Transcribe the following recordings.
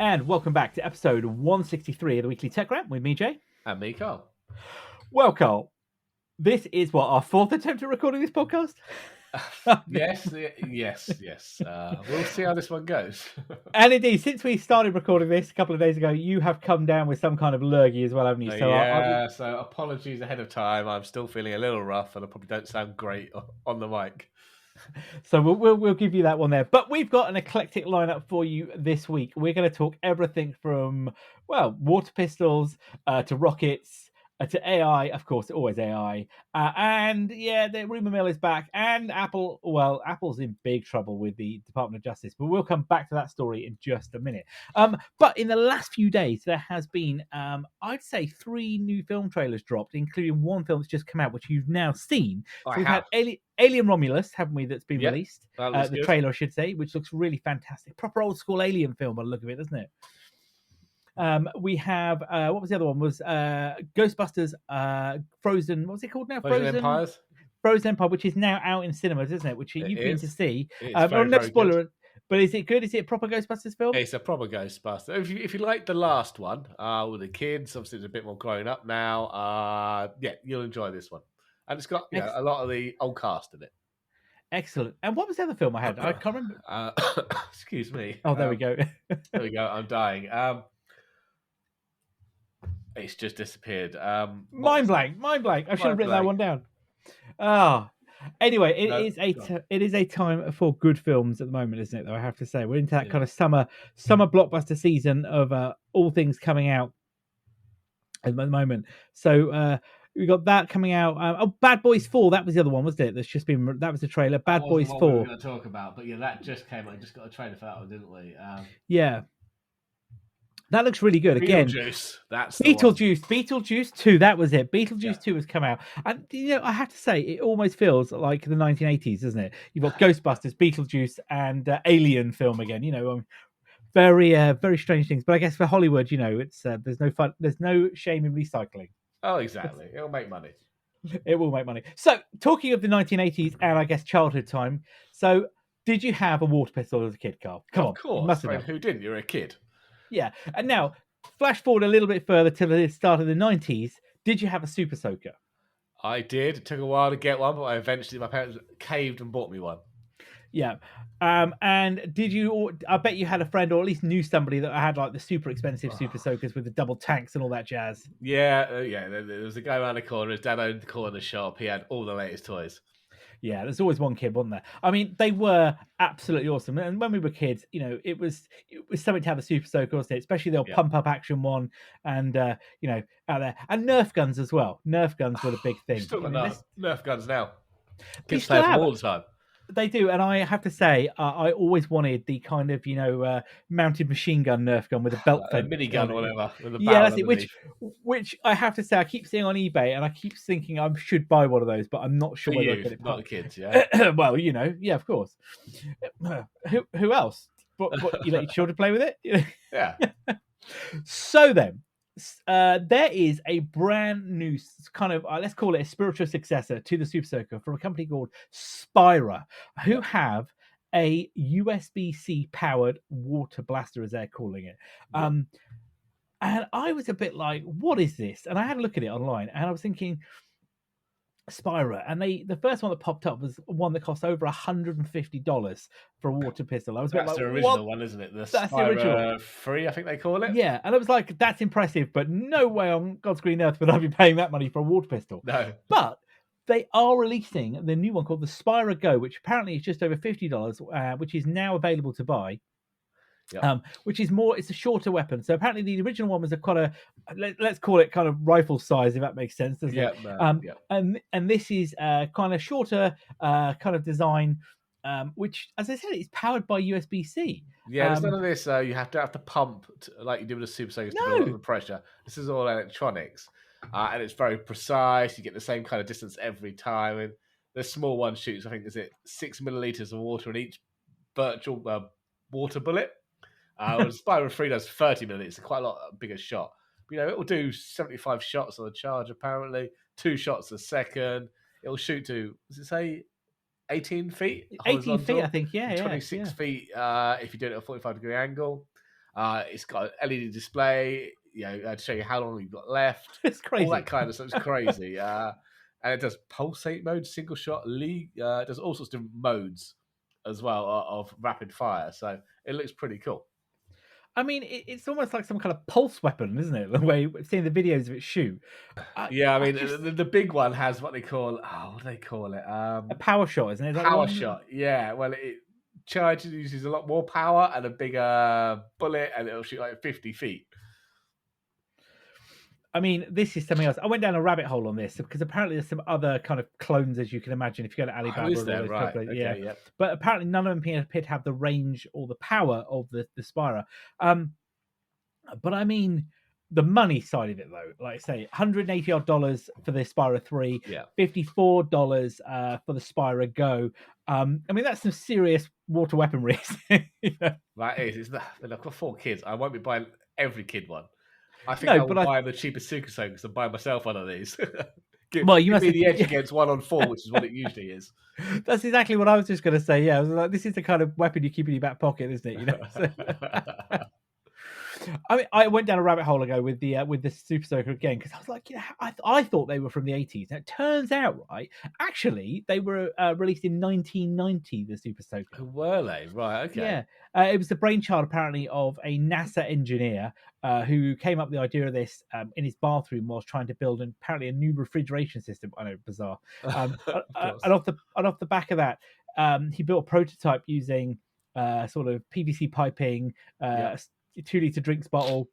And welcome back to episode 163 of the Weekly Tech Rant with me, Jay. And me, Carl. Well, Carl, this is our fourth attempt at recording this podcast? Yes. We'll see how this one goes. And indeed, since we started recording this a couple of days ago, you have come down with some kind of lurgy as well, haven't you? So apologies ahead of time. I'm still feeling a little rough and I probably don't sound great on the mic. So we'll give you that one there. But we've got an eclectic lineup for you this week. We're going to talk everything from, water pistols to rockets to AI, of course, always AI. The rumor mill is back. And Apple's in big trouble with the Department of Justice. But we'll come back to that story in just a minute. But in the last few days, there has been, I'd say, 3 new film trailers dropped, including one film that's just come out, which you've now seen. So we've had Alien Romulus, haven't we, that's been released? The trailer, I should say, which looks really fantastic. Proper old school Alien film by the look of it, doesn't it? We have, what was the other one? Was Ghostbusters Frozen, what's it called now? Frozen Empires? Frozen Empire, which is now out in cinemas, isn't it? Which you've been to see. No spoiler, but is it good? Is it a proper Ghostbusters film? It's a proper Ghostbuster. If you like the last one with the kids, obviously it's a bit more grown up now. You'll enjoy this one. And it's got a lot of the old cast in it. Excellent. And what was the other film I had? I can't remember. Excuse me. Oh, there we go. There we go. I'm dying. It's just disappeared. Mind blank. I should have written that one down. Anyway, it is a time for good films at the moment, isn't it? Though I have to say, we're into that kind of summer blockbuster season of all things coming out at the moment. So we got that coming out. Bad Boys 4. That was the other one, wasn't it? That was the trailer. Bad Boys 4. We were going to talk about, but that just came out. We just got a trailer for that one, didn't we? That looks really good. Again, Beetlejuice 2. That was it. Beetlejuice 2 has come out, and I have to say, it almost feels like the 1980s, doesn't it? You've got Ghostbusters, Beetlejuice, and Alien film again. Very, very strange things. But I guess for Hollywood, it's there's no fun. There's no shame in recycling. Oh, exactly. It'll make money. It will make money. So, talking of the 1980s and I guess childhood time. So, did you have a water pistol as a kid, Carl? Come on, of course. Must have Who didn't? You're a kid. Yeah. And now, flash forward a little bit further to the start of the 90s. Did you have a Super Soaker? I did. It took a while to get one, but my parents caved and bought me one. Yeah. And did you? I bet you had a friend, or at least knew somebody that had like the super expensive Super Soakers with the double tanks and all that jazz. Yeah. There was a guy around the corner. His dad owned the corner shop. He had all the latest toys. Yeah, there's always one kid, wasn't there? I mean, they were absolutely awesome. And when we were kids, it was something to have a Super Soaker, wasn't it? Especially the old pump up action one, and out there, and Nerf guns as well. Nerf guns were the big thing. Still got Nerf guns now. Kids play them all the time. They do, and I have to say, I always wanted the kind of mounted machine gun Nerf gun with a belt fence, minigun or whatever. That's it. Which I have to say, I keep seeing on eBay, and I keep thinking I should buy one of those, but I'm not sure whether I get it. Not the kids, yeah. Well, of course. Who else? But you let your children play with it? Yeah. So then. There is a brand new kind of let's call it a spiritual successor to the Super Soaker from a company called Spira, who have a USB-C powered water blaster, as they're calling it. And I was a bit like, what is this? And I had a look at it online, and I was thinking, Spira, and the first one that popped up was one that cost over $150 for a water pistol. I was that's the original one, isn't it? That's the original 3, I think they call it. Yeah, and I was like, that's impressive, but no way on God's green earth would I be paying that money for a water pistol. No, but they are releasing the new one called the Spira Go, which apparently is just over $50, which is now available to buy. Yep. Which is more, it's a shorter weapon. So apparently the original one was let's call it kind of rifle size, if that makes sense, doesn't it? And this is kind of shorter kind of design, which, as I said, is powered by USB-C. Yeah, there's none of this. You have to pump like you do with a Super Soaker to build up the pressure. This is all electronics, and it's very precise. You get the same kind of distance every time. And the small one shoots, I think, 6 milliliters of water in each virtual water bullet. The Spira 3 does 30 minutes, quite a lot bigger shot. But, it will do 75 shots on the charge, apparently. 2 shots a second. It'll shoot to, does it say 18 feet? 18 feet, I think, yeah. 26 feet if you do it at a 45-degree angle. It's got an LED display, to show you how long you've got left. It's All crazy. that kind of stuff. It's crazy. And it does pulsate mode, single shot, league. It does all sorts of different modes as well of rapid fire. So it looks pretty cool. I mean, it's almost like some kind of pulse weapon, isn't it? The way we've seen the videos of it shoot. Yeah, I mean, the big one has what they call, what do they call it? A power shot, isn't it? Is that the Power one? shot. Yeah, well, it uses a lot more power and a bigger bullet, and it'll shoot like 50 feet. I mean, this is something else. I went down a rabbit hole on this because apparently there's some other kind of clones, as you can imagine, if you go to Alibaba. Oh, is there? Right. Okay, yeah. yep. But apparently none of them appear to have the range or the power of the Spira. But I mean, the money side of it, though, like I say, $180 odd for the Spira 3, Yeah. $54 for the Spira Go. I mean, that's some serious water weaponry. That is. I've got 4 kids. I won't be buying every kid one. I think I'll buy the cheapest Super Soakers and buy myself one of these. Give me the edge against 1 on 4, which is what it usually is. That's exactly what I was just going to say. Yeah, I was like, this is the kind of weapon you keep in your back pocket, isn't it? So, I mean, I went down a rabbit hole ago with the Super Soaker again because I was like, I thought they were from the 80s. And it turns out, right, actually, they were released in 1990. The Super Soaker. Were they? Right. Okay. Yeah, it was the brainchild apparently of a NASA engineer who came up with the idea of this in his bathroom whilst trying to build apparently a new refrigeration system. I know, bizarre. And off the back of that, he built a prototype using sort of PVC piping. 2-liter drinks bottle,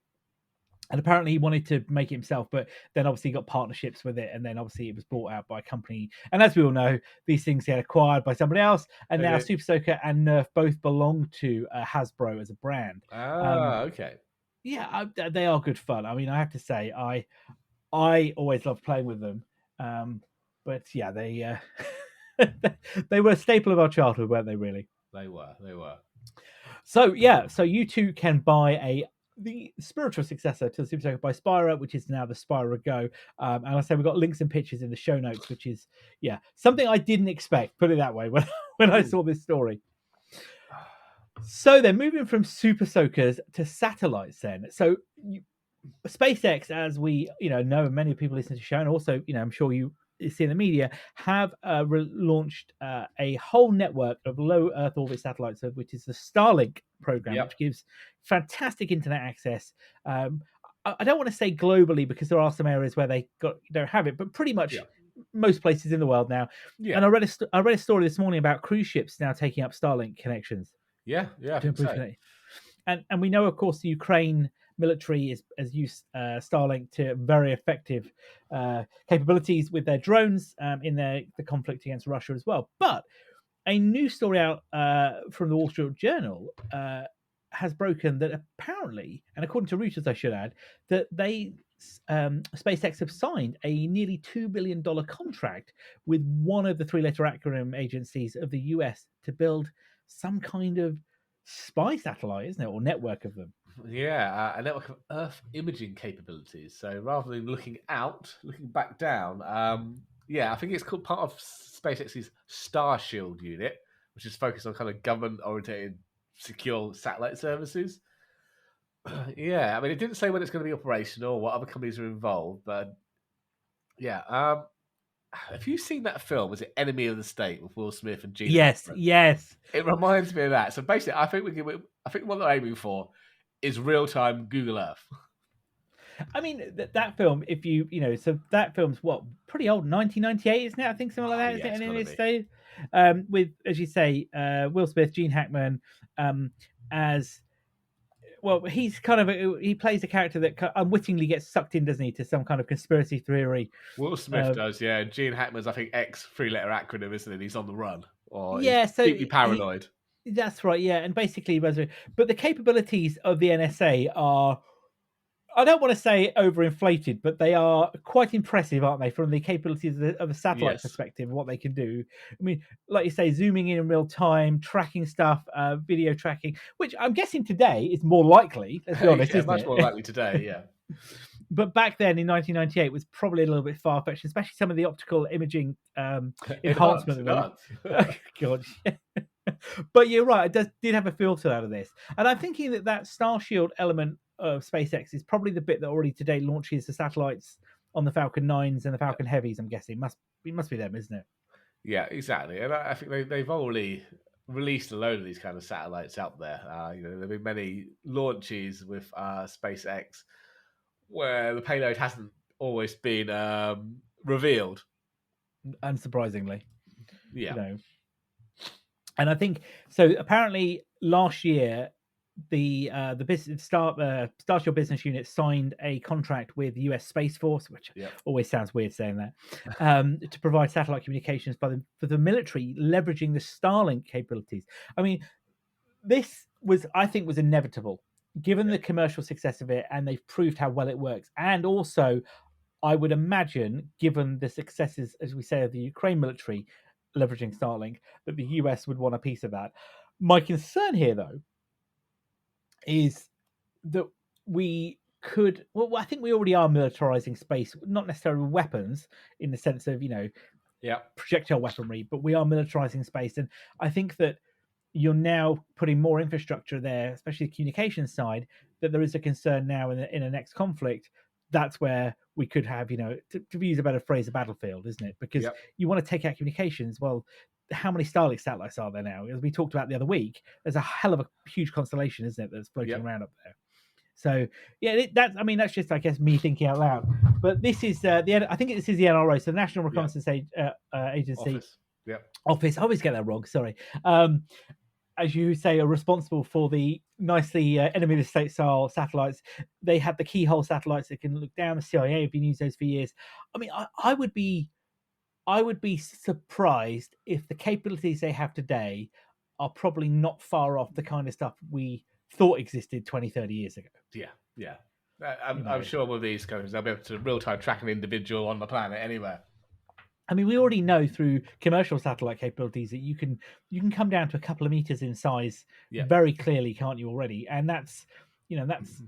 and apparently he wanted to make it himself, but then obviously he got partnerships with it, and then obviously it was bought out by a company, and as we all know, these things get acquired by somebody else, and now Super Soaker and Nerf both belong to Hasbro as a brand. Okay. Yeah, they are good fun. I mean, I have to say, I always loved playing with them, but yeah, they they were a staple of our childhood, weren't they? Really, they were. So yeah, so you too can buy the spiritual successor to the Super Soaker by Spira, which is now the Spira Go. And I say we've got links and pictures in the show notes, which is something I didn't expect. Put it that way when I saw this story. So they're moving from Super Soakers to satellites. Then, so SpaceX, as we know, and many people listen to the show, and also I'm sure you see in the media, have launched a whole network of low Earth orbit satellites, which is the Starlink program, which gives fantastic internet access. I don't want to say globally because there are some areas where they don't have it, but pretty much most places in the world now. And I read a story this morning about cruise ships now taking up Starlink connections. I think so. And we know, of course, the Ukraine military has used Starlink to very effective capabilities with their drones in the conflict against Russia as well. But a new story out from the Wall Street Journal has broken that apparently, and according to Reuters, I should add, that SpaceX have signed a nearly $2 billion contract with one of the 3-letter acronym agencies of the US to build some kind of spy satellite, isn't it, or network of them? A network of Earth imaging capabilities. So rather than looking back down, I think it's called part of SpaceX's Starshield unit, which is focused on kind of government-oriented, secure satellite services. I mean, it didn't say when it's going to be operational or what other companies are involved, but have you seen that film? Was it Enemy of the State with Will Smith and Gene Hackman? Yes. It reminds me of that. So basically, I think what they're aiming for is real-time Google Earth. I mean, that film, so that film's pretty old, 1998, isn't it? I think something like that, isn't it? In this stage, with, as you say, Will Smith, Gene Hackman, as well. He's he plays a character that unwittingly gets sucked in, doesn't he, to some kind of conspiracy theory. Will Smith does, yeah. And Gene Hackman's, I think, X 3-letter acronym, isn't it? He's on the run, or so deeply paranoid. That's right, yeah. And basically, but the capabilities of the NSA are, I don't want to say overinflated, but they are quite impressive, aren't they, from the capabilities of a satellite perspective, what they can do. I mean, like you say, zooming in real time, tracking stuff, video tracking, which I'm guessing today is more likely, let's be honest, isn't much it? more likely today, yeah. But back then in 1998 was probably a little bit far-fetched, especially some of the optical imaging enhancement. God, But you're right. Did have a filter out of this, and I'm thinking that Starshield element of SpaceX is probably the bit that already today launches the satellites on the Falcon 9s and the Yeah, Falcon Heavies. I'm guessing it must be them, isn't it? yeah, exactly. And I think they've already released a load of these kind of satellites out there. There've been many launches with SpaceX where the payload hasn't always been revealed. Unsurprisingly, you Yeah, know. And I think so. Apparently, last year, the business Starship business unit signed a contract with the U.S. Space Force, which yeah, always sounds weird saying that, to provide satellite communications for the military, leveraging the Starlink capabilities. I mean, this I think, was inevitable given the commercial success of it, and they've proved how well it works. And also, I would imagine, given the successes, as we say, of the Ukraine military leveraging Starlink, that the US would want a piece of that. My concern here, though, is that we could. Well, I think we already are militarizing space, not necessarily weapons in the sense of yeah. projectile weaponry, but we are militarizing space, and I think that you're now putting more infrastructure there, especially the communication side, that there is a concern now in the next conflict. That's where we could have, to use a better phrase, a battlefield, isn't it? Because Yep. you want to take out communications. Well, how many Starlink satellites are there now? As we talked about the other week, there's a hell of a huge constellation, isn't it, that's floating Yep. around up there. So yeah, that's just, I guess, me thinking out loud. But this is I think this is the NRO, so the National Yep. Reconnaissance Agency Office. Yep. office. I always get that wrong. Sorry. As you say, are responsible for the nicely enemy of the state style satellites. They have the keyhole satellites that can look down. The CIA have been using those for years. I mean, I would be surprised if the capabilities they have today are probably not far off the kind of stuff we thought existed 20, 30 years ago. Yeah. Yeah. You I'm know, sure with these companies, they'll be able to real time track an individual on the planet anywhere. I mean, we already know through commercial satellite capabilities that you can come down to a couple of meters in size Yeah. very clearly, can't you already? And that's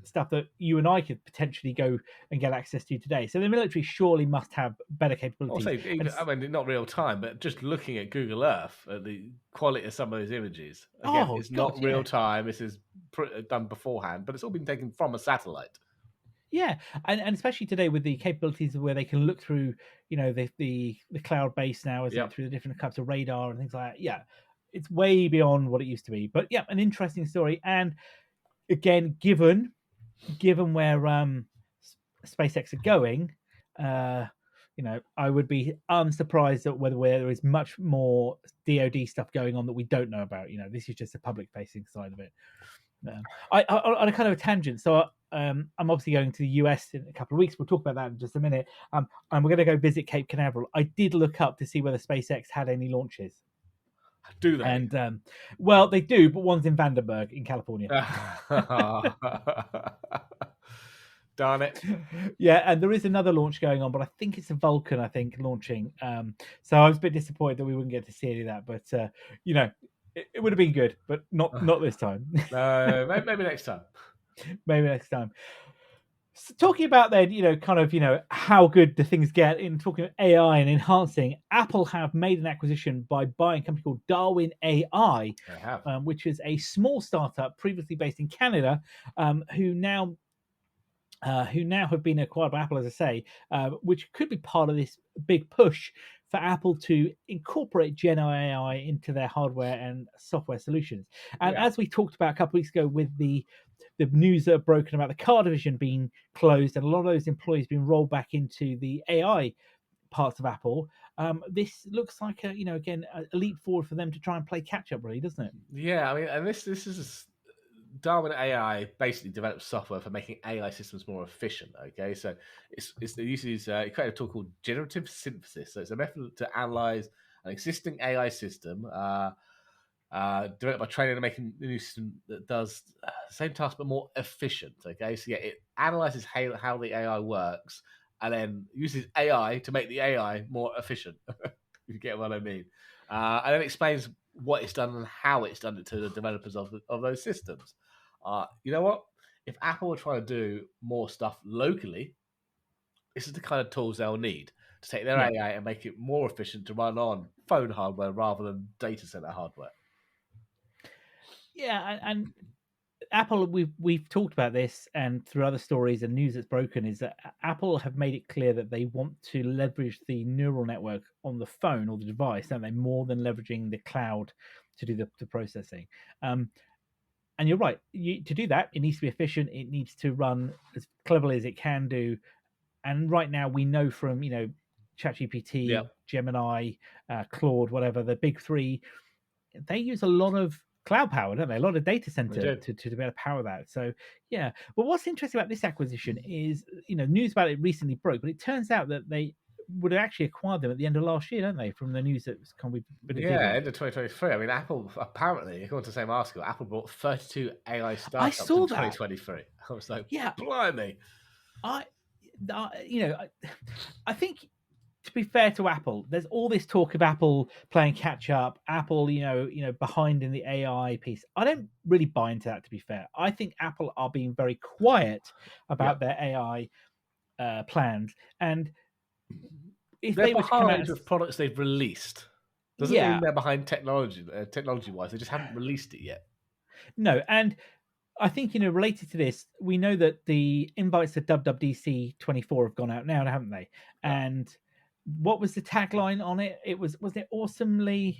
stuff that you and I could potentially go and get access to today. So the military surely must have better Also, capabilities. even, I mean, not real time, but just looking at Google Earth, at the quality of some of those images. Again, Oh it's God, not real yeah. time. This is done beforehand, but it's all been taken from a satellite. Yeah, and especially today with the capabilities where they can look through, the cloud base now, isn't it, Yep. through the different types of radar and things like that. Yeah, it's way beyond what it used to be. But yeah, an interesting story. And again, given where SpaceX are going, I would be unsurprised at whether there is much more DoD stuff going on that we don't know about. This is just the public facing side of it. On a kind of a tangent, so I'm obviously going to the US in a couple of weeks. We'll talk about that in just a minute. And we're going to go visit Cape Canaveral. I did look up to see whether SpaceX had any launches, Do they? and well, they do, but one's in Vandenberg in California. Darn it. Yeah, and there is another launch going on, but I think it's a Vulcan. I think launching. So I was a bit disappointed that we wouldn't get to see any of that, but it would have been good, but not this time. No, maybe next time. Maybe next time. So talking about then, kind of, how good do things get in talking about AI and enhancing, Apple have made an acquisition by buying a company called Darwin AI, I have. which is a small startup previously based in Canada, who now have been acquired by Apple, as I say, which could be part of this big push for Apple to incorporate Gen AI into their hardware and software solutions. And Yeah. as we talked about a couple of weeks ago with the news that are broken about the car division being closed and a lot of those employees being rolled back into the AI parts of Apple, this looks like again a leap forward for them to try and play catch up, really, doesn't it? Yeah, I mean, and this is Darwin AI basically develops software for making AI systems more efficient. Okay, so it uses it created a tool called generative synthesis. So it's a method to analyze an existing AI system, developed by training and making a new system that does the same task but more efficient. Okay, so yeah, it analyzes how the AI works and then uses AI to make the AI more efficient. If you get what I mean, and then explains what it's done and how it's done it to the developers of those systems. You know what? If Apple were trying to do more stuff locally, this is the kind of tools they'll need to take their Yeah. AI and make it more efficient to run on phone hardware rather than data center hardware. Yeah, and Apple, we've talked about this, and through other stories and news that's broken, is that Apple have made it clear that they want to leverage the neural network on the phone or the device, don't they, more than leveraging the cloud to do the processing. Um, and you're right. To do that, it needs to be efficient. It needs to run as cleverly as it can do. And right now, we know from Yep, ChatGPT, Gemini, Claude, whatever the big three, they use a lot of cloud power, don't they? A lot of data they center do. to be able to power that. So yeah. But what's interesting about this acquisition is, news about it recently broke, but it turns out that they would have actually acquired them at the end of last year, don't they? From the news that's come with a bit of Yeah, digging. end of 2023. I mean, Apple apparently, according to the same article, Apple bought 32 AI I startups in saw that. 2023. I was like, Yeah, blimey. I, I think, to be fair to Apple, there's all this talk of Apple playing catch up, Apple, behind in the AI piece. I don't really buy into that, to be fair. I think Apple are being very quiet about Yep. their AI plans, and if They're they were to come out, behind with products they've released. Doesn't mean yeah, they're behind technology wise. They just haven't released it yet. no, and I think related to this, we know that the invites to WWDC 24 have gone out now, haven't they? Yeah. And what was the tagline on it? Was it awesomely?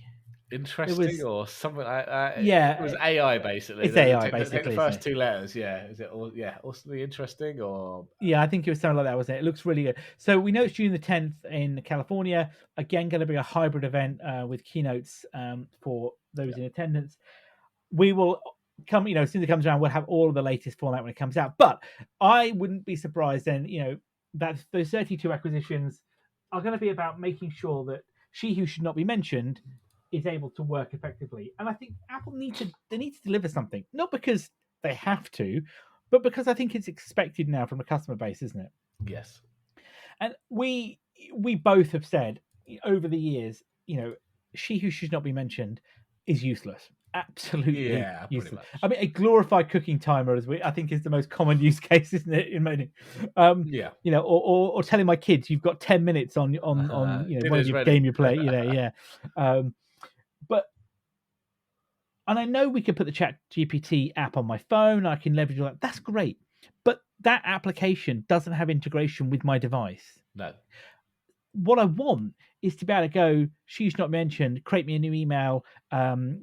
It Interesting was or something like that. It yeah, was AI basically. it's AI Take the basically, isn't first it? two letters. Yeah. Is it all? Yeah. Awesomely interesting or Yeah, I think it was something like that, wasn't it? It looks really good. So we know it's June the 10th in California. Again, going to be a hybrid event with keynotes for those yeah. in attendance. We will come, as soon as it comes around, we'll have all of the latest format when it comes out. But I wouldn't be surprised then, that those 32 acquisitions are going to be about making sure that she who should not be mentioned is able to work effectively. And I think Apple need to deliver something, not because they have to, but because I think it's expected now from a customer base, isn't it? Yes. And we both have said over the years, she who should not be mentioned is useless. Absolutely Yeah. Pretty useless. I much. mean, a glorified cooking timer, I think, is the most common use case, isn't it? In many, Yeah. or telling my kids you've got 10 minutes on one of Dinner's your ready. game you play, yeah. Um, but and I know we could put the Chat GPT app on my phone. I can leverage all that. That's great, but that application doesn't have integration with my device. No. What I want is to be able to go, she's not mentioned, create me a new email,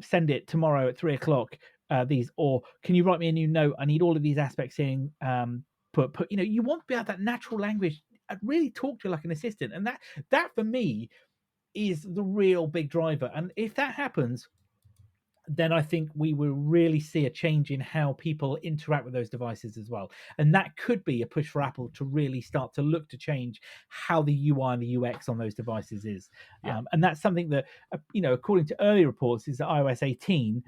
send it tomorrow at 3 o'clock. These, or can you write me a new note? I need all of these aspects in. Put, you want to be able that natural language and really talk to you like an assistant. And that for me is the real big driver. And if that happens, then I think we will really see a change in how people interact with those devices as well. And that could be a push for Apple to really start to look to change how the UI and the UX on those devices is. Yeah. And that's something that, according to early reports, is that iOS 18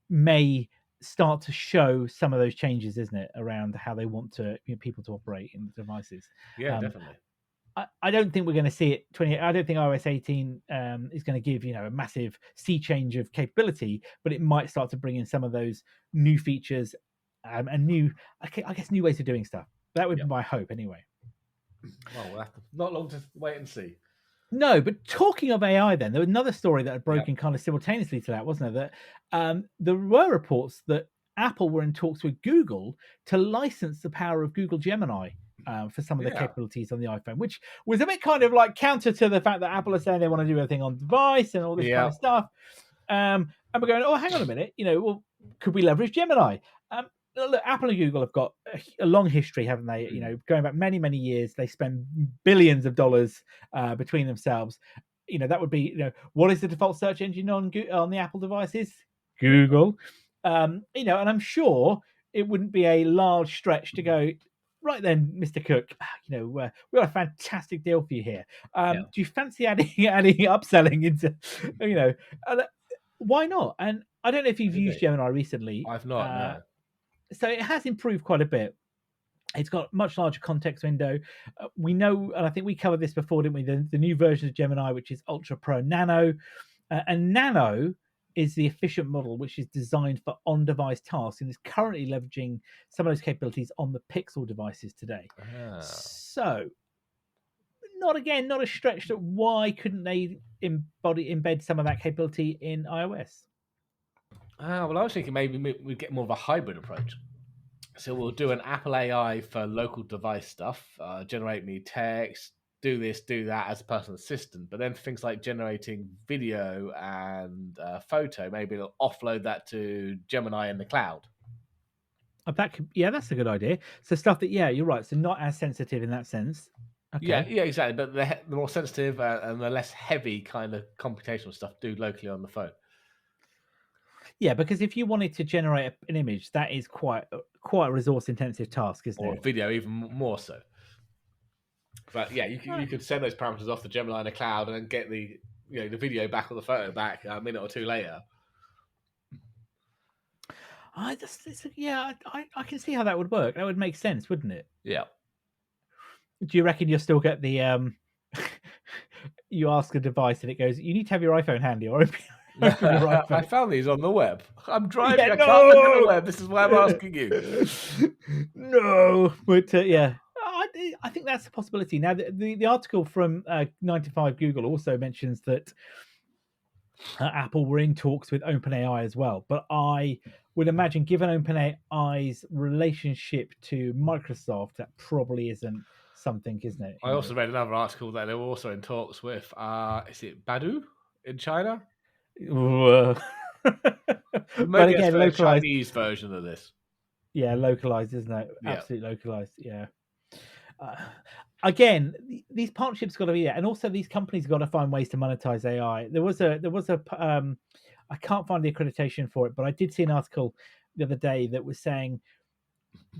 may start to show some of those changes, isn't it, around how they want people to operate in the devices. Yeah. Um, Definitely. I don't think we're going to see it 20. I don't think iOS 18 is going to give a massive sea change of capability, but it might start to bring in some of those new features and I guess, new ways of doing stuff. That would Yeah. be my hope, anyway. Well, we'll have to not long to wait and see. No, but talking of AI, then there was another story that had Yeah. broken kind of simultaneously to that, wasn't there? That there were reports that Apple were in talks with Google to license the power of Google Gemini for some of the Yeah. capabilities on the iPhone, which was a bit kind of like counter to the fact that Apple are saying they want to do everything on device and all this kind Yeah. of stuff. And we're going, oh, hang on a minute, well, could we leverage Gemini? Look, Apple and Google have got a long history, haven't they? Going back many, many years, they spend billions of dollars between themselves. That would be, what is the default search engine on the Apple devices? Google. And I'm sure it wouldn't be a large stretch to go, right then, Mr. Cook, we got a fantastic deal for you here. Yeah. Do you fancy adding upselling into, uh, why not? And I don't know if you've used Maybe. Gemini recently. I've not. No. So it has improved quite a bit. It's got much larger context window. We know, and I think we covered this before, didn't we? The new version of Gemini, which is Ultra Pro Nano, and Nano is the efficient model, which is designed for on-device tasks and is currently leveraging some of those capabilities on the Pixel devices today. Ah. So, not a stretch that why couldn't they embed some of that capability in iOS? Well, I was thinking maybe we'd get more of a hybrid approach. So we'll do an Apple AI for local device stuff, generate me text, do this, do that as a personal assistant. But then for things like generating video and photo, maybe it'll offload that to Gemini in the cloud. That could, yeah, that's a good idea. So stuff that, yeah, you're right. So not as sensitive in that sense. Yeah, Okay. yeah, exactly. But the more sensitive and the less heavy kind of computational stuff do locally on the phone. Yeah, because if you wanted to generate an image, that is quite a resource intensive task, isn't Or it? video, even more so. But yeah, you could send those parameters off to Gemini in the cloud and then get the video back or the photo back a minute or two later. I can see how that would work. That would make sense, wouldn't it? Yeah. Do you reckon you'll still get the you ask a device and it goes, you need to have your iPhone handy or open your iPhone. I found these on the web. I'm driving. Yeah, I can't look at the no, web. This is why I'm asking you. no. But yeah, I think that's a possibility. Now, the article from 9 to 5 Google also mentions that Apple were in talks with OpenAI as well. But I would imagine, given OpenAI's relationship to Microsoft, that probably isn't something, isn't it? I also read another article that they were also in talks with. Is it Badu in China? But Maybe again, a localized. Chinese version of this. Yeah, localized, isn't it? Yeah. Absolutely localized. Yeah. Again, these partnerships got to be there, and also these companies got to find ways to monetize AI. There was a I can't find the accreditation for it, but I did see an article the other day that was saying,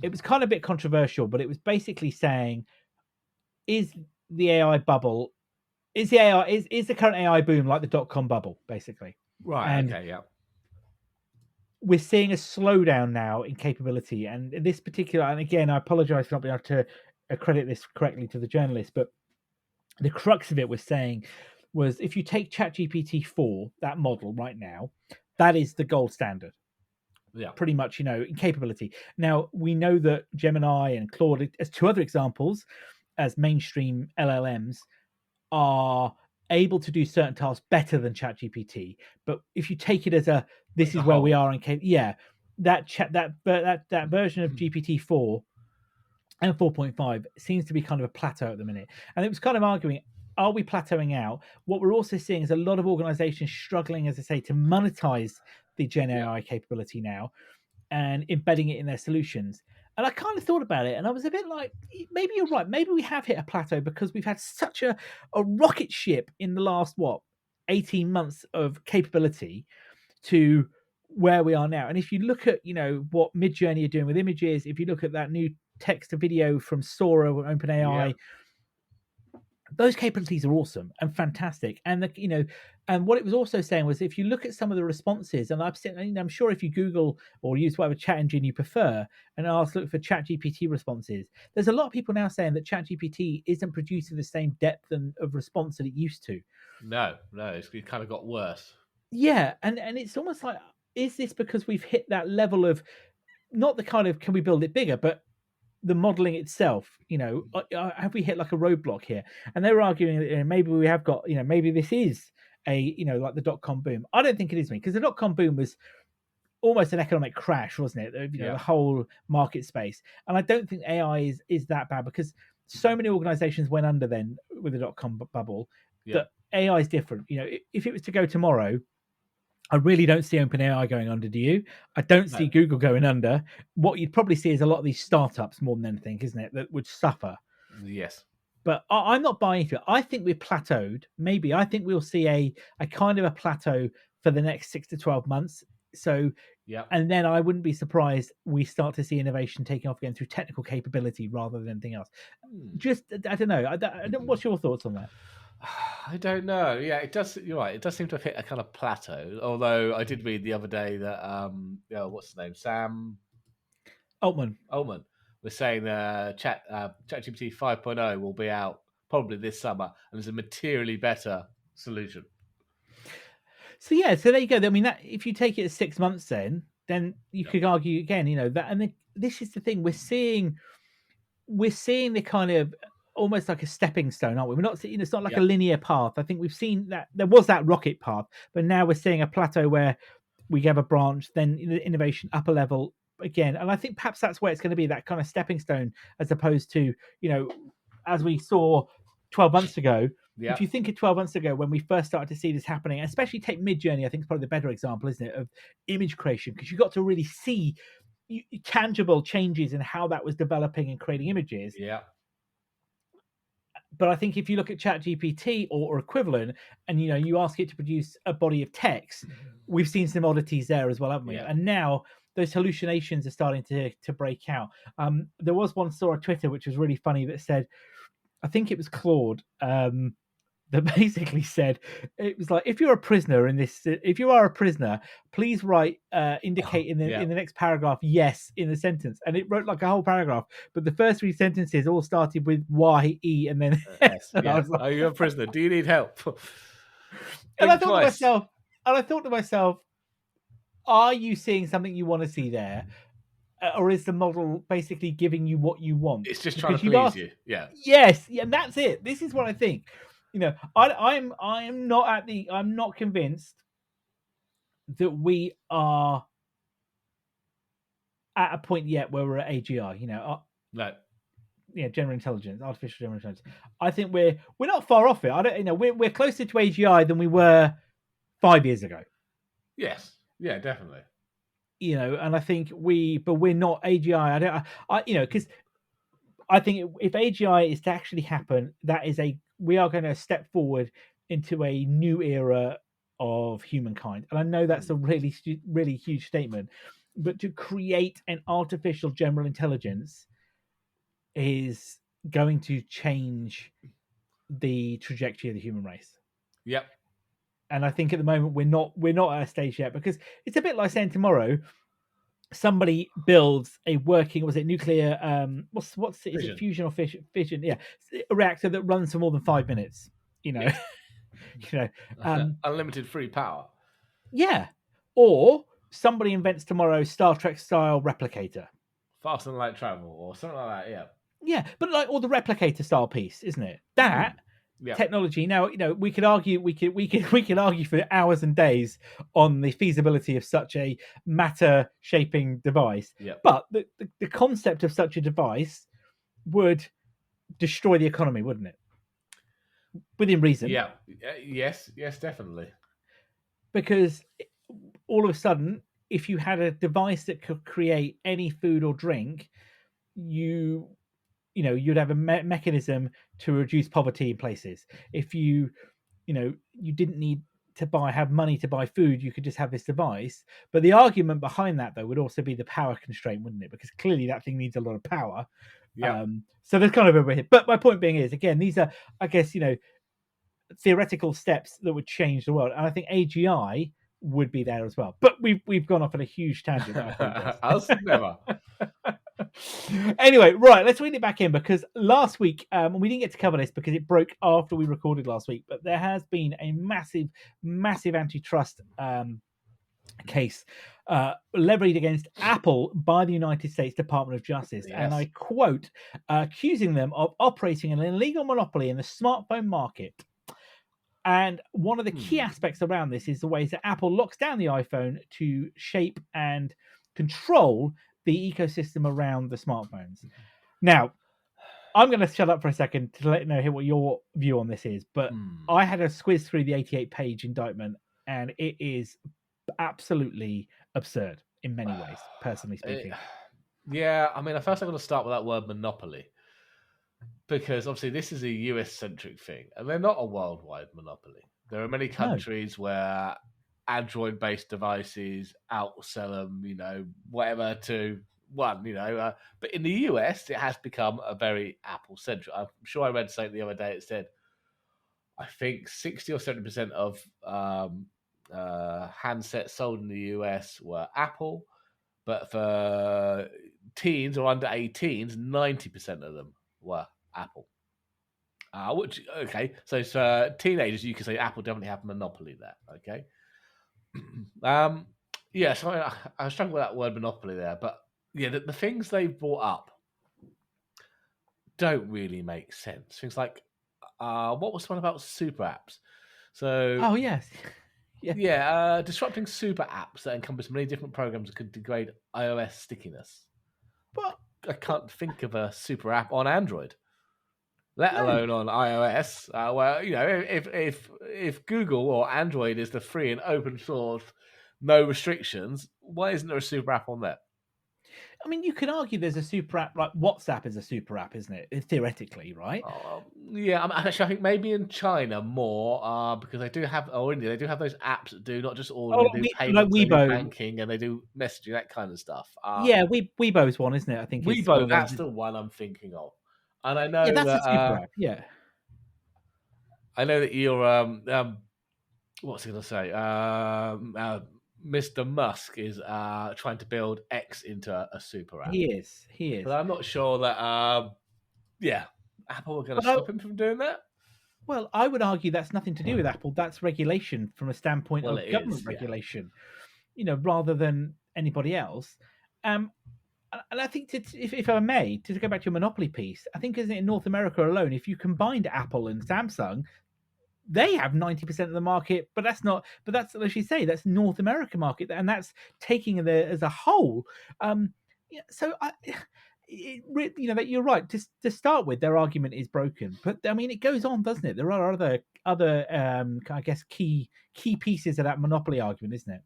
it was kind of a bit controversial, but it was basically saying, is the AI bubble, is the current AI boom like the .com bubble, basically? Right. And Okay. Yeah. we're seeing a slowdown now in capability, and this particular, and again, I apologize for not being able to accredit this correctly to the journalist, but the crux of it was saying was, if you take ChatGPT 4, that model right now, that is the gold standard. Yeah. Pretty much, in capability. Now, we know that Gemini and Claude, as two other examples, as mainstream LLMs, are able to do certain tasks better than ChatGPT. But if you take it as this is where we are in that version of GPT-4 and 4.5 seems to be kind of a plateau at the minute. And it was kind of arguing, are we plateauing out? What we're also seeing is a lot of organizations struggling, as I say, to monetize the Gen AI capability now and embedding it in their solutions. And I kind of thought about it, and I was a bit like, maybe you're right. Maybe we have hit a plateau because we've had such a rocket ship in the last 18 months of capability to where we are now. And if you look at what Midjourney are doing with images, if you look at that new text to video from Sora or OpenAI, those capabilities are awesome and fantastic. And and what it was also saying was, if you look at some of the responses, and I'm sure if you Google or use whatever chat engine you prefer and look for ChatGPT responses, there's a lot of people now saying that ChatGPT isn't producing the same depth of response that it used to. No, it kind of got worse. Yeah, and it's almost like, is this because we've hit that level of, not the kind of, can we build it bigger, but the modeling itself, have we hit like a roadblock here? And they were arguing that maybe we have got, maybe this is a, like the .com boom. I don't think it is, because the .com boom was almost an economic crash, wasn't it? The whole market space. And I don't think AI is that bad, because so many organizations went under then with the .com bubble that AI is different. If it was to go tomorrow, I really don't see OpenAI going under, do you? I don't see Google going under. What you'd probably see is a lot of these startups more than anything, isn't it, that would suffer. Yes. But I'm not buying into it. I think we're plateaued. Maybe. I think we'll see a kind of a plateau for the next 6 to 12 months. So, and then I wouldn't be surprised we start to see innovation taking off again through technical capability rather than anything else. Just, I don't know. What's your thoughts on that? I don't know. Yeah, it does. You're right. It does seem to have hit a kind of plateau. Although I did read the other day that what's his name, Sam Altman was saying ChatGPT 5.0 will be out probably this summer, and is a materially better solution. So there you go. I mean, that if you take it as 6 months, then you could argue again, that. And this is the thing, we're seeing the kind of almost like a stepping stone, aren't we? We're not seeing, it's not like a linear path. I think we've seen that there was that rocket path, but now we're seeing a plateau where we have a branch, then innovation, upper level again. And I think perhaps that's where it's going to be, that kind of stepping stone, as opposed to, as we saw 12 months ago. Yeah. If you think of 12 months ago when we first started to see this happening, especially take Mid-Journey, I think is probably the better example, isn't it, of image creation, because you got to really see tangible changes in how that was developing and creating images. Yeah. But I think if you look at ChatGPT or equivalent, and you ask it to produce a body of text, we've seen some oddities there as well, haven't we? Yeah. And now those hallucinations are starting to break out. There was one saw on Twitter which was really funny that said, I think it was Claude, that basically said, it was like, if you are a prisoner, please write indicate in the next paragraph yes in the sentence. And it wrote like a whole paragraph, but the first 3 sentences all started with Y-E and then S. And I was like, are you a prisoner? Do you need help? and I thought to myself, are you seeing something you want to see there? Or is the model basically giving you what you want? It's just trying to please you. Yeah. Yes, yeah, and that's it. This is what I think. I'm not convinced that we are at a point yet where we're at AGI. No. General intelligence, artificial general intelligence. I think we're not far off it. I don't. We're closer to AGI than we were 5 years ago. Yes. Yeah, definitely. And I think but we're not AGI. Because I think if AGI is to actually happen, we are going to step forward into a new era of humankind. And I know that's a really, really huge statement, but to create an artificial general intelligence is going to change the trajectory of the human race. Yep. And I think at the moment we're not at a stage yet, because it's a bit like saying tomorrow somebody builds a working, was it nuclear, what's it, is it fusion or fission? Yeah, a reactor that runs for more than 5 minutes. Unlimited free power. Yeah, or somebody invents tomorrow Star Trek style replicator, faster than light travel or something like that. Yeah, but or the replicator style piece, isn't it? That technology. Now, we could argue for hours and days on the feasibility of such a matter shaping device. But the concept of such a device would destroy the economy, wouldn't it? Within reason. Yeah. Yes, definitely. Because all of a sudden, if you had a device that could create any food or drink, you'd have a mechanism to reduce poverty in places. If you didn't need to have money to buy food, you could just have this device. But the argument behind that, though, would also be the power constraint, wouldn't it? Because clearly that thing needs a lot of power. Yeah. So there's kind of a hit. But my point being is, again, these are, I guess, theoretical steps that would change the world. And I think AGI would be there as well. But we've gone off on a huge tangent. Us never. Anyway, right, let's read it back in, because last week we didn't get to cover this because it broke after we recorded last week, but there has been a massive antitrust case levied against Apple by the United States Department of Justice. Yes. And I quote, accusing them of operating an illegal monopoly in the smartphone market. And one of the key aspects around this is the ways that Apple locks down the iPhone to shape and control the ecosystem around the smartphones. Now, I'm going to shut up for a second to let you know what your view on this is. But I had a squiz through the 88-page indictment, and it is absolutely absurd in many ways, personally speaking. Yeah, I mean, first I'm going to start with that word monopoly, because obviously this is a US-centric thing, and they're not a worldwide monopoly. There are many countries where Android-based devices outsell them, whatever to one, but in the US, it has become a very Apple-centric. I'm sure I read something the other day. It said, I think 60 or 70% of handsets sold in the US were Apple, but for teens or under 18s, 90% of them were Apple. So for teenagers, you could say Apple definitely have a monopoly there. Okay. So I was struggling with that word monopoly there, but yeah, the things they've brought up don't really make sense. Things like, what was the one about super apps? So, oh yes, Yeah. disrupting super apps that encompass many different programs that could degrade iOS stickiness. But I can't think of a super app on Android, let No. alone on iOS. Well, if Google or Android is the free and open source, no restrictions, why isn't there a super app on there? I mean, you could argue there's a super app, like WhatsApp is a super app, isn't it? Theoretically, right? Yeah, actually, I think maybe in China more, because they do have, or India, they do have those apps that do not just Oh, ordering, they do like payments, they do Weibo. banking, and they do messaging, that kind of stuff. Yeah, Weibo's one, isn't it? I think it's one Weibo, of those. that's the one I'm thinking of, and I Yeah, know that's a that super app. Yeah. you're what's he gonna say? Mr. Musk is trying to build X into a super app, He is. He but is. I'm not sure that yeah, Apple are going to But I, stop him from doing that. well, I would argue that's nothing to do with Apple. That's regulation from a standpoint Well, of it government is, yeah. regulation, rather than anybody else. And I think, if I may, to go back to your monopoly piece, I think, isn't it, in North America alone, if you combined Apple and Samsung, they have 90% of the market, but that's, as you say, that's North America market, and that's taking it as a whole. Yeah, so that you're right. To start with, their argument is broken, but I mean, it goes on, doesn't it? There are other I guess key pieces of that monopoly argument, isn't it?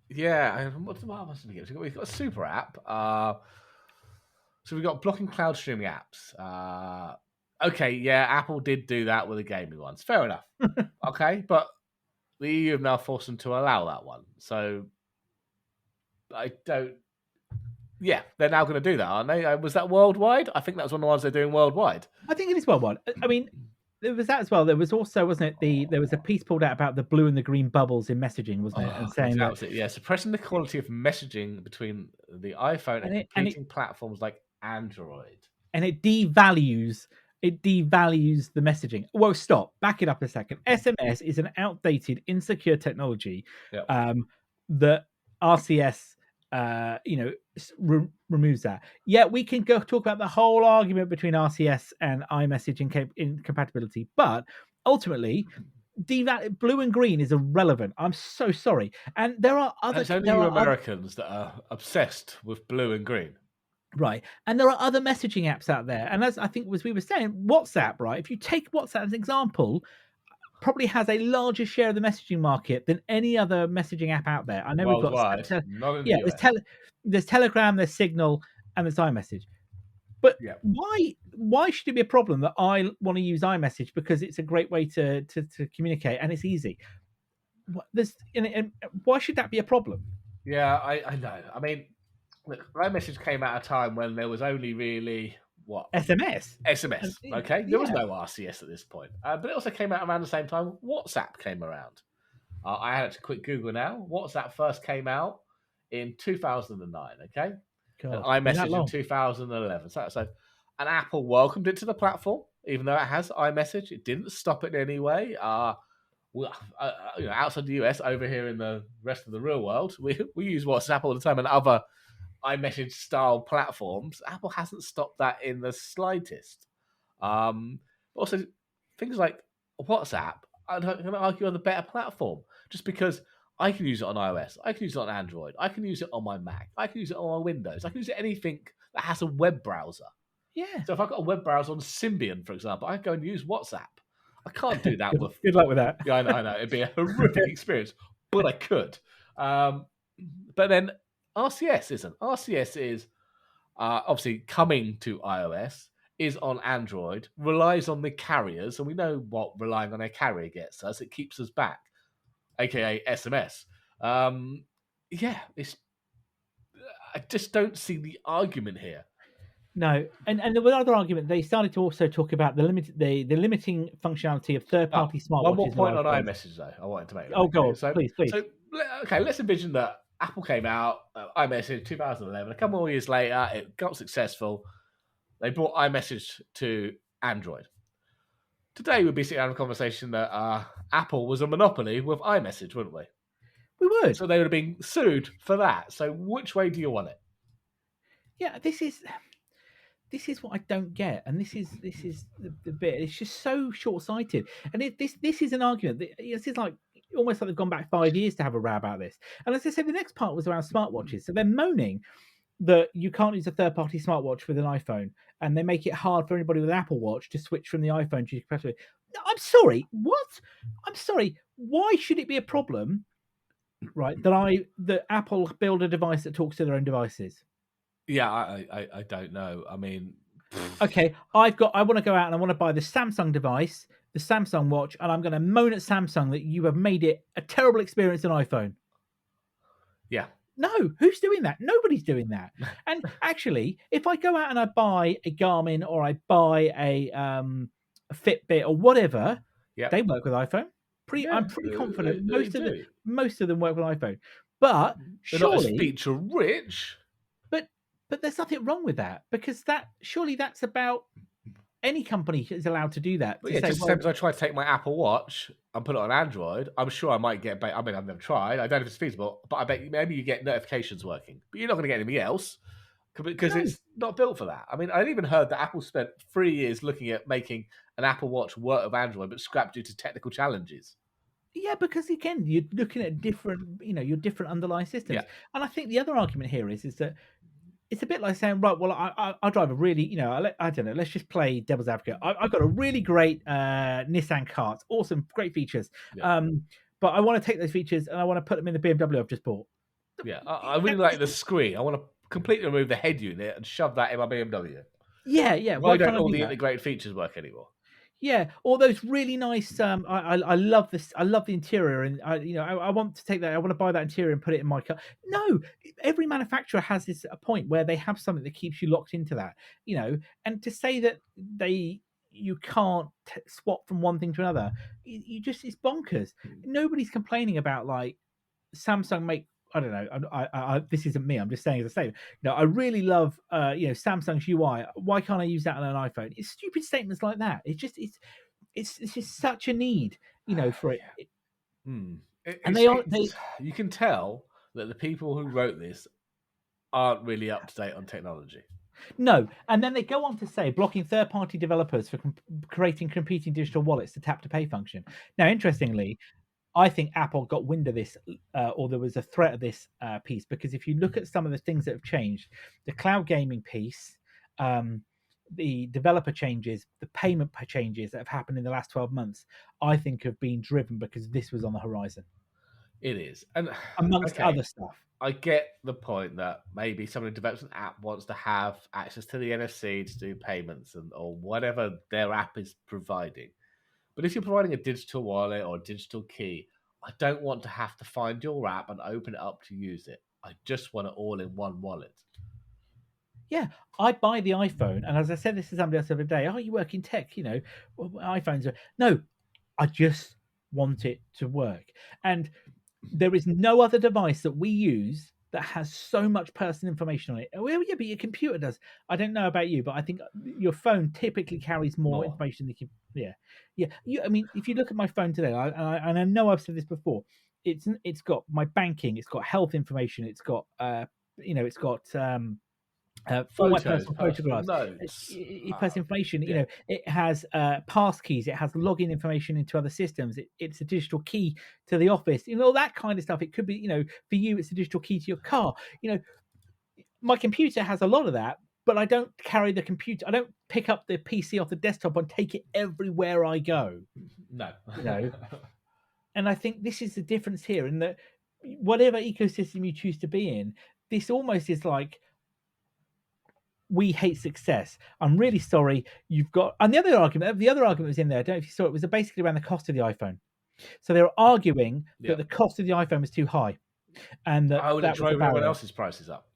Yeah, and what else did we get? We've got a super app. So we've got blocking cloud streaming apps. Okay, yeah, Apple did do that with the gaming ones. Fair enough. Okay, but the EU have now forced them to allow that one. So I don't. Yeah, they're now going to do that, aren't they? Was that worldwide? I think that was one of the ones they're doing worldwide. I think it is well one. I mean, there was that as well. There was also, wasn't it, there was a piece pulled out about the blue and the green bubbles in messaging, wasn't it? And Oh, saying that, yeah, suppressing the quality of messaging between the iPhone and and it and it competing platforms like Android. and it devalues the messaging. Well, stop. Back it up a second. SMS is an outdated, insecure technology Yeah. that RCS, removes that. Yeah, we can go talk about the whole argument between RCS and iMessage incompatibility, but ultimately, blue and green is irrelevant. I'm so sorry. And there are other. It's only There you are other. Americans that are obsessed with blue and green. Right. And there are other messaging apps out there. And as I think, as we were saying, WhatsApp, right? If you take WhatsApp as an example, probably has a larger share of the messaging market than any other messaging app out there. I know we've got Worldwide, not in the yeah, US. there's Telegram, there's Signal, and there's iMessage. But Yeah. why should it be a problem that I want to use iMessage because it's a great way to communicate and it's easy? And why should that be a problem? Yeah, I know. I mean, look, iMessage came at a time when there was only really what SMS. SMS. Okay, there was Yeah. no RCS at this point, but it also came out around the same time WhatsApp came around. I had to quick Google now. WhatsApp first came out in 2009. Okay, and God, been that iMessage in long. 2011. And Apple welcomed it to the platform, even though it has iMessage. It didn't stop it in any way. Well, outside the US, over here in the rest of the real world, we use WhatsApp all the time and other iMessage style platforms. Apple hasn't stopped that in the slightest. Also, things like WhatsApp, I'm going to argue on the better platform, just because I can use it on iOS, I can use it on Android, I can use it on my Mac, I can use it on my Windows, I can use it anything that has a web browser. Yeah. So if I've got a web browser on Symbian, for example, I can go and use WhatsApp. I can't do that with. Good luck with that. Yeah, I know. It'd be a horrific experience, but I could. But then RCS isn't. RCS is obviously coming to iOS, is on Android, relies on the carriers, and we know what relying on a carrier gets us. It keeps us back, aka SMS. Yeah, I just don't see the argument here. No, and there was another argument. They started to also talk about the limiting functionality of third-party One more smartwatches point and on iPhones. iMessage though. I wanted to make. Oh, Okay, God, please, please. okay, let's envision that Apple came out, iMessage 2011. A couple more years later, it got successful. They brought iMessage to Android. Today, we'd be sitting having a conversation that Apple was a monopoly with iMessage, wouldn't we? We would. So they would have been sued for that. So which way do you want it? Yeah, this is what I don't get, and this is the bit. It's just so short-sighted, and this is an argument. This is like almost like they've gone back 5 years to have a row about this. And as I said, the next part was around smartwatches. So they're moaning that you can't use a third-party smartwatch with an iPhone, and they make it hard for anybody with an Apple Watch to switch from the iPhone to the. No, I'm sorry. What? I'm sorry. Why should it be a problem, right? That Apple build a device that talks to their own devices? Yeah, I don't know. I mean, Okay, I want to go out and I want to buy the Samsung device, the Samsung watch, and I'm going to moan at Samsung that you have made it a terrible experience on iPhone. yeah. No, who's doing that? Nobody's doing that. And actually, if I go out and I buy a Garmin or I buy a Fitbit or whatever, Yeah. they work with iPhone. I'm Yeah, pretty confident they do. most of them work with iPhone. But They're not as surely, feature rich. but there's nothing wrong with that, because that's about any company is allowed to do that. But To yeah, say, just the well, same as I try to take my Apple Watch and put it on Android, I'm sure I might get. I mean, I've never tried. I don't know if it's feasible, but I bet maybe you get notifications working. But you're not going to get anything else because no, it's not built for that. I mean, I even heard that Apple spent 3 years looking at making an Apple Watch work with Android, but scrapped due to technical challenges. yeah, because again, you're looking at different, your different underlying systems. Yeah, And I think the other argument here is that it's a bit like saying, right, well, I drive a really, I don't know, let's just play devil's advocate. I've got a really great Nissan cart, awesome, great features. yeah, But I want to take those features and I want to put them in the BMW I've just bought. yeah. I really like the screen. I want to completely remove the head unit and shove that in my BMW. Yeah, yeah. Why Why can't don't I all do the that? integrated features work anymore? Yeah, all those really nice. I love this. I love the interior, and I want to take that. I want to buy that interior and put it in my car. No, every manufacturer has this a point where they have something that keeps you locked into that. And to say that you can't swap from one thing to another, you just it's bonkers. Nobody's complaining about like Samsung make. I don't know. This isn't me. I'm just saying as a statement. I really love, Samsung's UI. Why can't I use that on an iPhone? It's stupid statements like that. It's just such a need, for it. Hmm. And It's you can tell that the people who wrote this aren't really up to date on technology. no, and then they go on to say blocking third-party developers for creating competing digital wallets to tap to pay function. Now, interestingly, I think Apple got wind of this, or there was a threat of this piece, because if you look at some of the things that have changed, the cloud gaming piece, the developer changes, the payment changes that have happened in the last 12 months, I think have been driven because this was on the horizon, It is, and amongst okay, other stuff. I get the point that maybe someone who develops an app wants to have access to the NFC to do payments or whatever their app is providing. But if you're providing a digital wallet or a digital key, I don't want to have to find your app and open it up to use it. I just want it all in one wallet. Yeah, I buy the iPhone, and as I said this to somebody else the other day, oh, you work in tech, iPhones are no, I just want it to work. And there is no other device that we use that has so much personal information on it. Well, yeah, but your computer does. I don't know about you, but I think your phone typically carries more More. information than yeah, yeah. I mean, if you look at my phone today, and I know I've said this before, it's got my banking, it's got health information, it's got it's got all my Photos, personal personal photographs, notes. personal information. Yeah. It has pass keys. It has login information into other systems. It's a digital key to the office. All that kind of stuff. It could be, for you, it's a digital key to your car. My computer has a lot of that, but I don't carry the computer. I don't pick up the PC off the desktop and take it everywhere I go. No. And I think this is the difference here, in that whatever ecosystem you choose to be in, this almost is like, we hate success. I'm really sorry. You've got, and the other argument was in there. I don't know if you saw it. Was basically around the cost of the iPhone. So they were arguing that the cost of the iPhone was too high, and that it was the drove everyone barrier. else's prices up.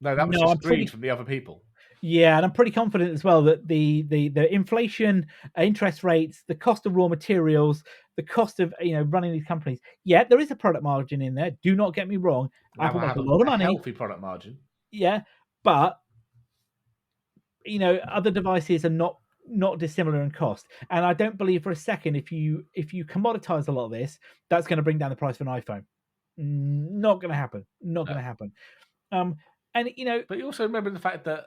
No, that was No, just greed from the other people. Yeah, and I'm pretty confident as well that the inflation, interest rates, the cost of raw materials, the cost of running these companies. Yeah, there is a product margin in there. Do not get me wrong. Apple make a lot of money. Healthy product margin. Yeah, but other devices are not dissimilar in cost, and I don't believe for a second if you commoditize a lot of this, that's going to bring down the price of an iPhone. Not going to happen. Not going to happen. And but you also remember the fact that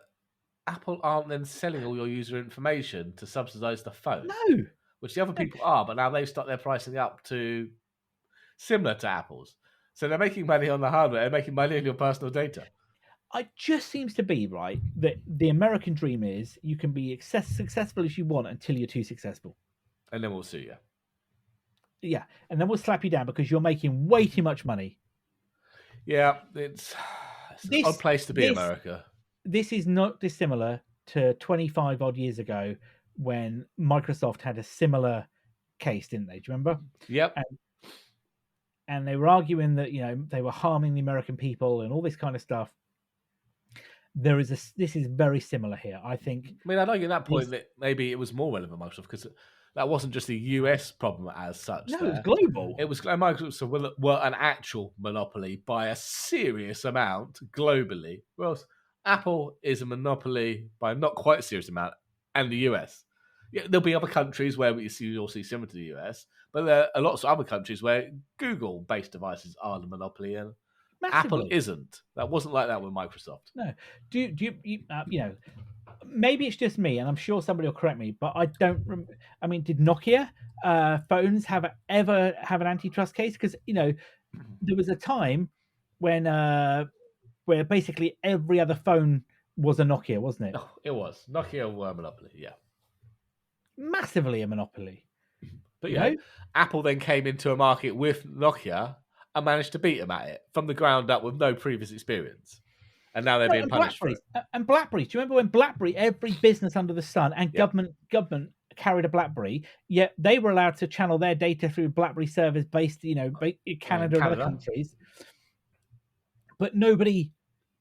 Apple aren't then selling all your user information to subsidize the phone. No, Which the other people are, but now they've stopped their pricing up to similar to Apple's. So they're making money on the hardware, they're making money on your personal data. It just seems to be right that the American dream is you can be successful as you want until you're too successful. And then we'll sue you. Yeah, and then we'll slap you down because you're making way too much money. Yeah, it's an odd place to be, America. This is not dissimilar to 25 odd years ago when Microsoft had a similar case, didn't they? Do you remember? Yep. And they were arguing that they were harming the American people and all this kind of stuff. This is very similar here, I think. I mean, I'd argue at that point that maybe it was more relevant Microsoft because that wasn't just a US problem as such. No, it was global. It was Microsoft were an actual monopoly by a serious amount globally. Whereas Apple is a monopoly by a not quite a serious amount, and the US. Yeah, there'll be other countries where you'll see similar to the US, but there are lots of other countries where Google-based devices are the monopoly and Massively. Apple isn't. That wasn't like that with Microsoft. No. Do you maybe it's just me, and I'm sure somebody will correct me, but I don't. I mean, did Nokia phones ever have an antitrust case? Because there was a time when where basically every other phone was a Nokia, wasn't it? Oh, it was. Nokia were a monopoly, yeah. Massively a monopoly. But Apple then came into a market with Nokia and managed to beat them at it from the ground up with no previous experience. And now they're being punished for it. And BlackBerry. Do you remember when BlackBerry, every business under the sun and government carried a BlackBerry, yet they were allowed to channel their data through BlackBerry servers based, in Canada and other countries. But nobody,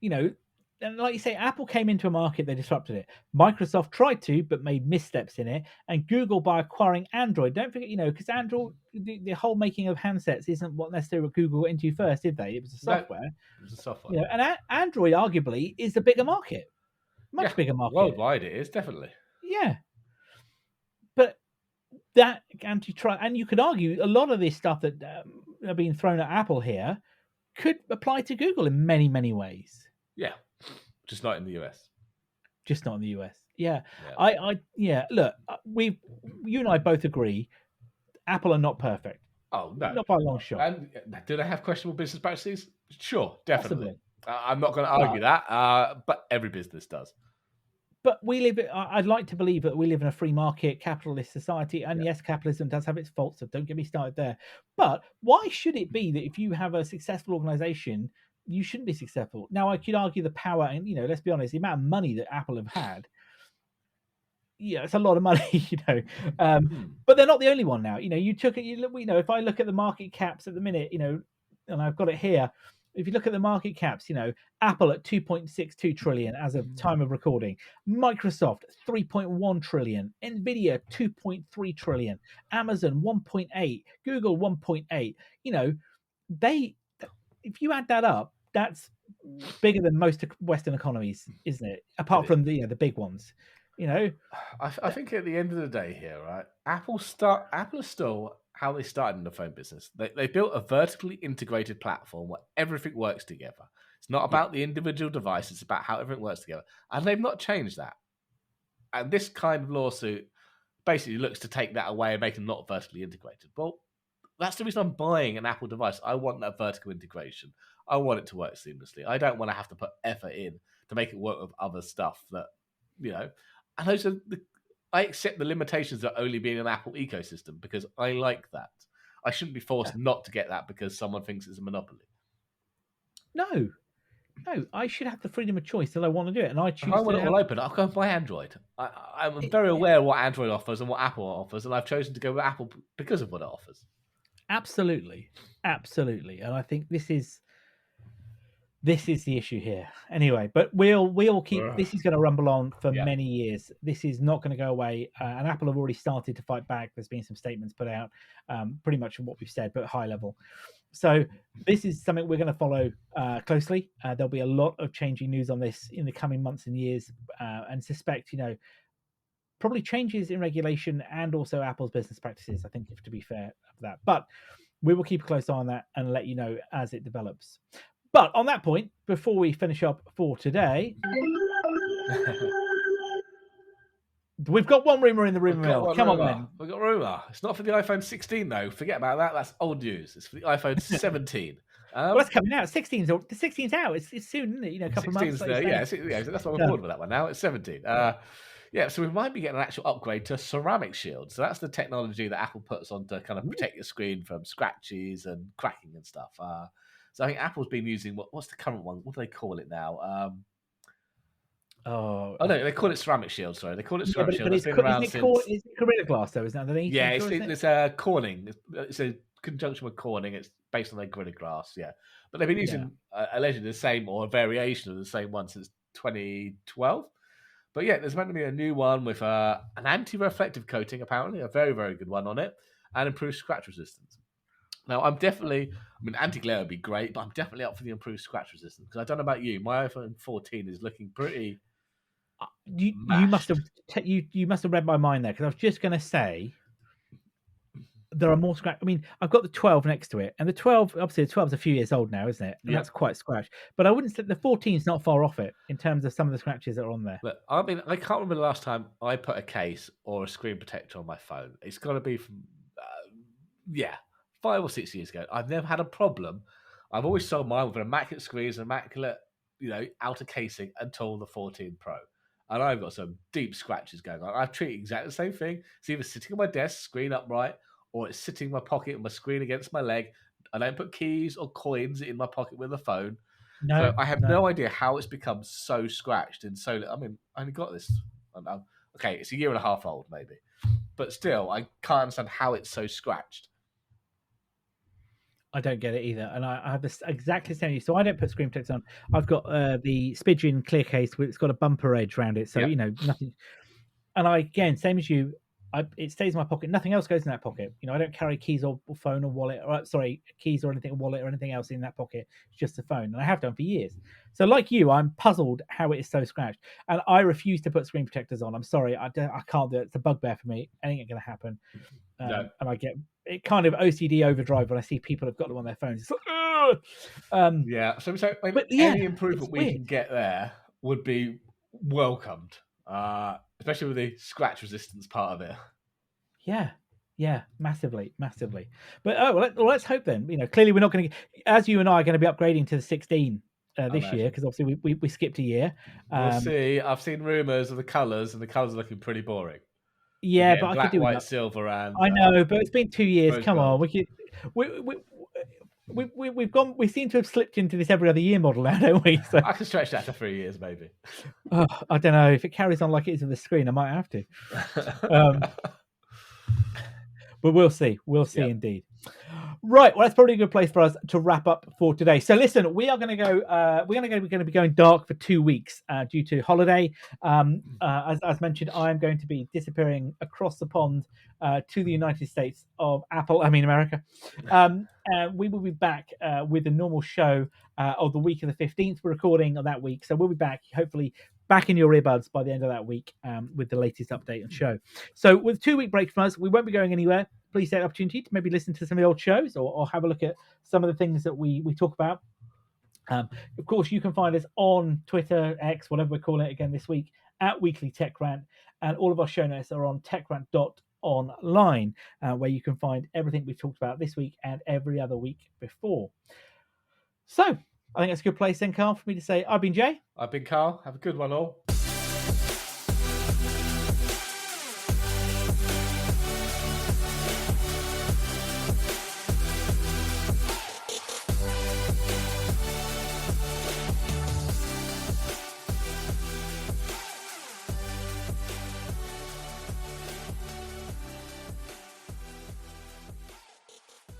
and like you say, Apple came into a market, they disrupted it. Microsoft tried to, but made missteps in it. And Google by acquiring Android. Don't forget, because Android, the whole making of handsets isn't what necessarily what Google got into first, did they? It was the software. No, it was the software. And Android arguably is the bigger market. Much bigger market. Worldwide it is, definitely. Yeah. But that antitrust, and you could argue a lot of this stuff that are being thrown at Apple here could apply to Google in many, many ways. Yeah. Just not in the US. Just not in the US. Yeah. Look, you and I both agree Apple are not perfect. Oh, no. Not by a long shot. And do they have questionable business practices? Sure, definitely. I'm not going to argue that, but every business does. But I'd like to believe that we live in a free market, capitalist society. And yes, capitalism does have its faults, so don't get me started there. But why should it be that if you have a successful organization, you shouldn't be successful? Now, I could argue the power, and let's be honest, the amount of money that Apple have had, it's a lot of money, but they're not the only one now. If I look at the market caps at the minute, and I've got it here. If you look at the market caps, Apple at 2.62 trillion as of time of recording, Microsoft 3.1 trillion, Nvidia 2.3 trillion, Amazon 1.8, Google 1.8. If you add that up, that's bigger than most Western economies, isn't it? Apart from the big ones, I think at the end of the day here, right? Apple is still how they started in the phone business. They built a vertically integrated platform where everything works together. It's not about the individual device; it's about how everything works together, and they've not changed that. And this kind of lawsuit basically looks to take that away and make them not vertically integrated. Well, that's the reason I'm buying an Apple device. I want that vertical integration. I want it to work seamlessly. I don't want to have to put effort in to make it work with other stuff that, and those are I accept the limitations of only being an Apple ecosystem because I like that. I shouldn't be forced not to get that because someone thinks it's a monopoly. No, I should have the freedom of choice that I want to do it, and I choose. If I want it all open, I'll go and buy Android. I'm very aware of what Android offers and what Apple offers, and I've chosen to go with Apple because of what it offers. Absolutely, and I think this is the issue here. Anyway, but we'll keep. This is going to rumble on for many years. This is not going to go away, and Apple have already started to fight back. There's been some statements put out, pretty much what we've said, but high level. So this is something we're going to follow closely. There'll be a lot of changing news on this in the coming months and years, and suspect probably changes in regulation and also Apple's business practices. I think, to be fair, of that, but we will keep a close eye on that and let you know as it develops. But on that point, before we finish up for today, We've got one rumor in the We've rumor got mill. one Come on, rumor. then. We've got a rumor. It's not for the iPhone 16 though. Forget about that. That's old news. It's for the iPhone 17. Well, that's coming out. 16's the 16's out. It's soon, isn't it? A couple of months. 16's Like you there. say. Yeah, that's why we're Yeah. bored with that one now. It's 17. Yeah, so we might be getting an actual upgrade to a ceramic shield. So that's the technology that Apple puts on to kind of protect your screen from scratches and cracking and stuff. So I think Apple's been using what's the current one? What do they call it now? Oh no, they call it ceramic shield. Sorry, they call it yeah, ceramic shield. but That's been around since. is it Gorilla Glass though? Isn't it underneath? Yeah, I'm sure, isn't it? it's Corning. It's a conjunction with Corning. It's based on their Gorilla Glass. Yeah, but they've been Yeah. using allegedly the same or a variation of the same one since 2012. But yeah, there's meant to be a new one with an anti-reflective coating, apparently, a very, very good one on it, and improved scratch resistance. Now, anti-glare would be great, but I'm definitely up for the improved scratch resistance because I don't know about you, my iPhone 14 is looking pretty. You must have you must have read my mind there because I was just going to say there are more scratch. I mean, I've got the 12 next to it, and the 12 obviously the 12 is a few years old now, isn't it? And Yep. that's quite scratched. But I wouldn't say the 14 is not far off it in terms of some of the scratches that are on there. Look, I mean, I can't remember the last time I put a case or a screen protector on my phone. It's got to be from, 5 or 6 years ago. I've never had a problem. I've always sold mine with an immaculate screens, immaculate, outer casing until the 14 Pro. And I've got some deep scratches going on. I've treated exactly the same thing. It's either sitting on my desk, screen upright, or it's sitting in my pocket with my screen against my leg. I don't put keys or coins in my pocket with the phone. No, So I have no idea how it's become so scratched and so. I mean, I only got this. Okay, it's a year and a half old, maybe, but still, I can't understand how it's so scratched. I don't get it either, and I have this exactly the same. So I don't put screen protectors on. I've got the Spidgeon clear case, it's got a bumper edge around it, so Yep. nothing. And I again, same as you, it stays in my pocket. Nothing else goes in that pocket. I don't carry keys or phone or wallet, or keys or anything, wallet or anything else in that pocket. It's just the phone, and I have done for years. So, like you, I'm puzzled how it is so scratched, and I refuse to put screen protectors on. I'm sorry, I can't do it. It's a bugbear for me. Anything going to happen, No. and I get it kind of OCD overdrive when I see people have got them on their phones. It's like, yeah. So but any improvement we weird. can get there would be welcomed, especially with the scratch resistance part of it. Yeah, massively. But let's hope then. Clearly we're not going to, as you and I are going to be upgrading to the 16 this year because obviously we skipped a year. We'll see. I've seen rumors of the colours, and the colours are looking pretty boring. Yeah, but I black, could do white, that. silver, and I know, but it's been 2 years. Come on, gold. we've gone. We seem to have slipped into this every other year model now, don't we? So I can stretch that to 3 years, maybe. I don't know if it carries on like it is with the screen. I might have to. But we'll see. We'll see indeed. Right. Well, that's probably a good place for us to wrap up for today. So, listen, we are going to go. We're going to be going dark for 2 weeks due to holiday. As mentioned, I am going to be disappearing across the pond to the United States of America. We will be back with a normal show of the week of the 15th. We're recording on that week, so we'll be back hopefully back in your earbuds by the end of that week with the latest update and show. So with 2 week break from us, we won't be going anywhere. Please take the opportunity to maybe listen to some of the old shows or have a look at some of the things that we talk about. Of course, you can find us on Twitter, X, whatever we're calling it again this week, at Weekly Tech Rant. And all of our show notes are on techrant.online, where you can find everything we've talked about this week and every other week before. So I think that's a good place then, Carl, for me to say I've been Jay. I've been Carl. Have a good one all.